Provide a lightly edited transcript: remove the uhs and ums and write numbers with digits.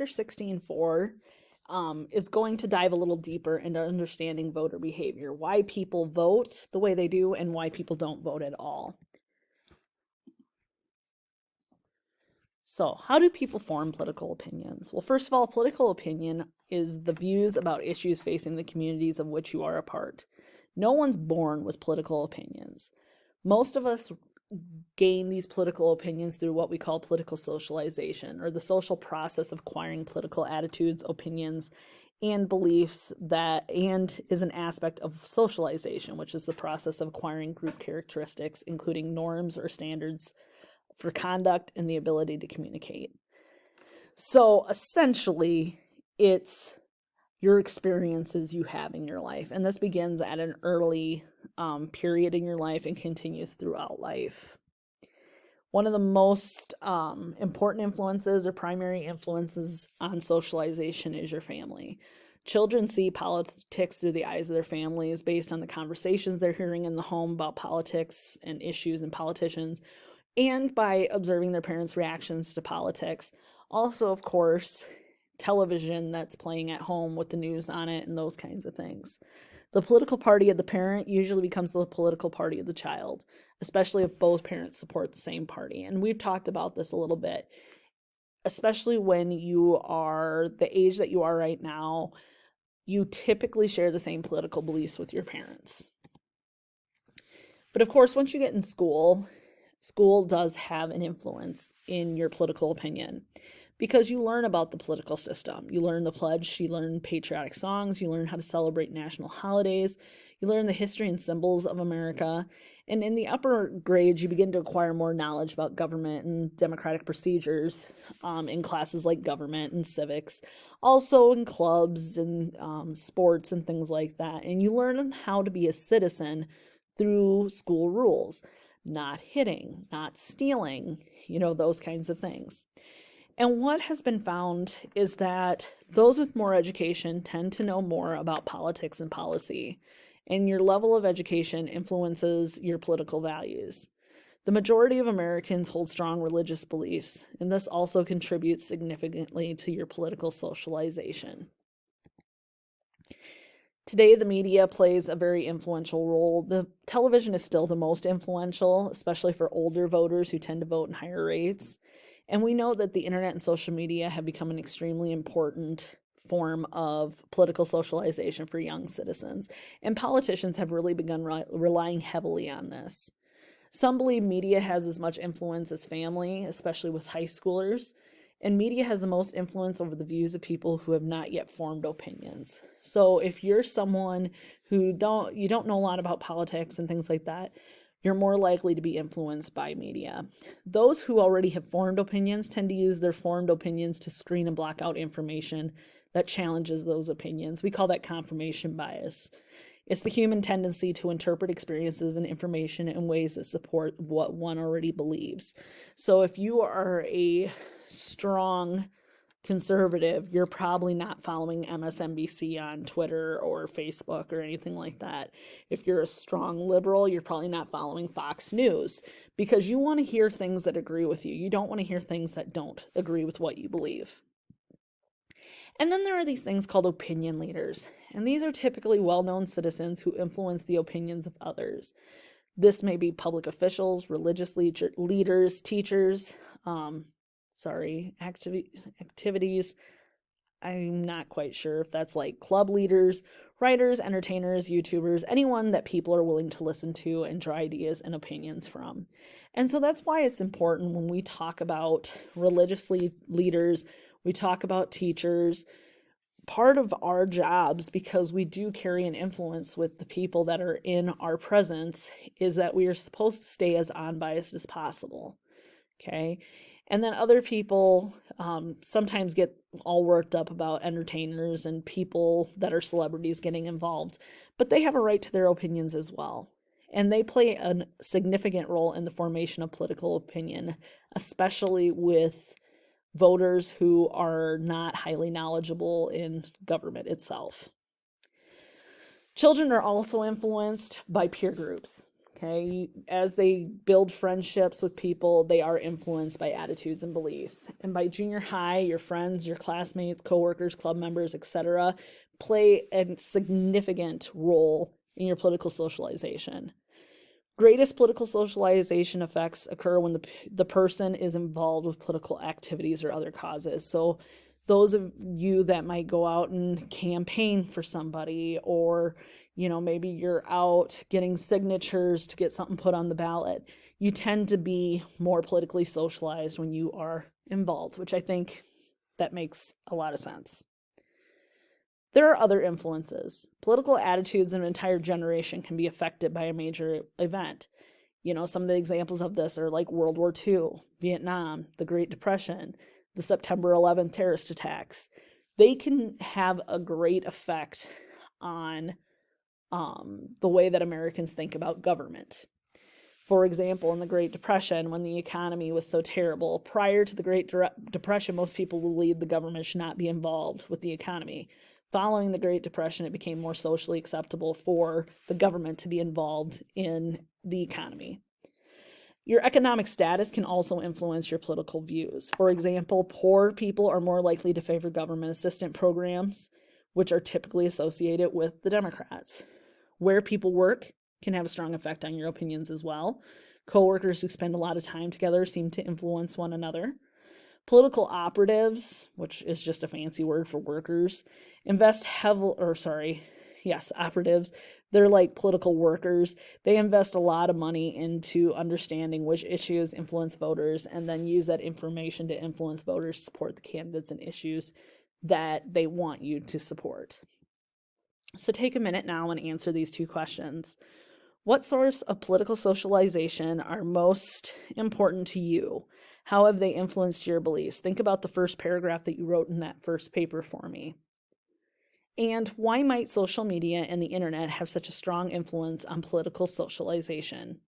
Chapter 16.4 is going to dive a little deeper into understanding voter behavior, why people vote the way they do and why people don't vote at all. So, how do people form political opinions? Well, first of all, political opinion is the views about issues facing the communities of which you are a part. No one's born with political opinions. Most of us gain these political opinions through what we call political socialization, or the social process of acquiring political attitudes, opinions, and beliefs and is an aspect of socialization, which is the process of acquiring group characteristics, including norms or standards for conduct and the ability to communicate. So essentially, it's your experiences you have in your life. And this begins at an early period in your life and continues throughout life. One of the most important influences or primary influences on socialization is your family. Children see politics through the eyes of their families based on the conversations they're hearing in the home about politics and issues and politicians, and by observing their parents' reactions to politics. Also, of course, television that's playing at home with the news on it and those kinds of things. The political party of the parent usually becomes the political party of the child, especially if both parents support the same party. And we've talked about this a little bit, especially when you are the age that you are right now, you typically share the same political beliefs with your parents. But of course, once you get in school does have an influence in your political opinion because you learn about the political system. You learn the pledge, you learn patriotic songs, you learn how to celebrate national holidays, you learn the history and symbols of America. And in the upper grades, you begin to acquire more knowledge about government and democratic procedures in classes like government and civics, also in clubs and sports and things like that. And you learn how to be a citizen through school rules. Not hitting, not stealing, those kinds of things. And what has been found is that those with more education tend to know more about politics and policy, and your level of education influences your political values. The majority of Americans hold strong religious beliefs, and this also contributes significantly to your political socialization. Today, the media plays a very influential role. The television is still the most influential, especially for older voters who tend to vote in higher rates. And we know that the internet and social media have become an extremely important form of political socialization for young citizens. And politicians have really begun relying heavily on this. Some believe media has as much influence as family, especially with high schoolers. And media has the most influence over the views of people who have not yet formed opinions. So if you're someone who you don't know a lot about politics and things like that, you're more likely to be influenced by media. Those who already have formed opinions tend to use their formed opinions to screen and block out information that challenges those opinions. We call that confirmation bias. It's the human tendency to interpret experiences and information in ways that support what one already believes. So if you are a strong conservative, you're probably not following MSNBC on Twitter or Facebook or anything like that. If you're a strong liberal, you're probably not following Fox News because you want to hear things that agree with you. You don't want to hear things that don't agree with what you believe. And then there are these things called opinion leaders, and these are typically well-known citizens who influence the opinions of others. This may be public officials, religious leaders, teachers, activities. I'm not quite sure if that's like club leaders, writers, entertainers, YouTubers, anyone that people are willing to listen to and draw ideas and opinions from. And so that's why it's important when we talk about religious leaders, we talk about teachers. Part of our jobs, because we do carry an influence with the people that are in our presence, is that we are supposed to stay as unbiased as possible. Okay. And then other people sometimes get all worked up about entertainers and people that are celebrities getting involved, but they have a right to their opinions as well. And they play a significant role in the formation of political opinion, especially with voters who are not highly knowledgeable in government itself. Children are also influenced by peer groups. Okay, as they build friendships with people, they are influenced by attitudes and beliefs. And by junior high, your friends, your classmates, coworkers, club members, etc., play a significant role in your political socialization. Greatest political socialization effects occur when the person is involved with political activities or other causes. So those of you that might go out and campaign for somebody, or maybe you're out getting signatures to get something put on the ballot, you tend to be more politically socialized when you are involved, which I think that makes a lot of sense. There are other influences. Political attitudes of an entire generation can be affected by a major event. Some of the examples of this are like World War II, Vietnam, the Great Depression, the September 11th terrorist attacks. They can have a great effect on the way that Americans think about government. For example, in the Great Depression, when the economy was so terrible, prior to the Great Depression, most people believed the government should not be involved with the economy. Following the Great Depression, it became more socially acceptable for the government to be involved in the economy. Your economic status can also influence your political views. For example, poor people are more likely to favor government assistance programs, which are typically associated with the Democrats. Where people work can have a strong effect on your opinions as well. Coworkers who spend a lot of time together seem to influence one another. Political operatives, which is just a fancy word for workers, operatives. They're like political workers. They invest a lot of money into understanding which issues influence voters and then use that information to influence voters to support the candidates and issues that they want you to support. So take a minute now and answer these two questions. What source of political socialization are most important to you? How have they influenced your beliefs? Think about the first paragraph that you wrote in that first paper for me. And why might social media and the internet have such a strong influence on political socialization?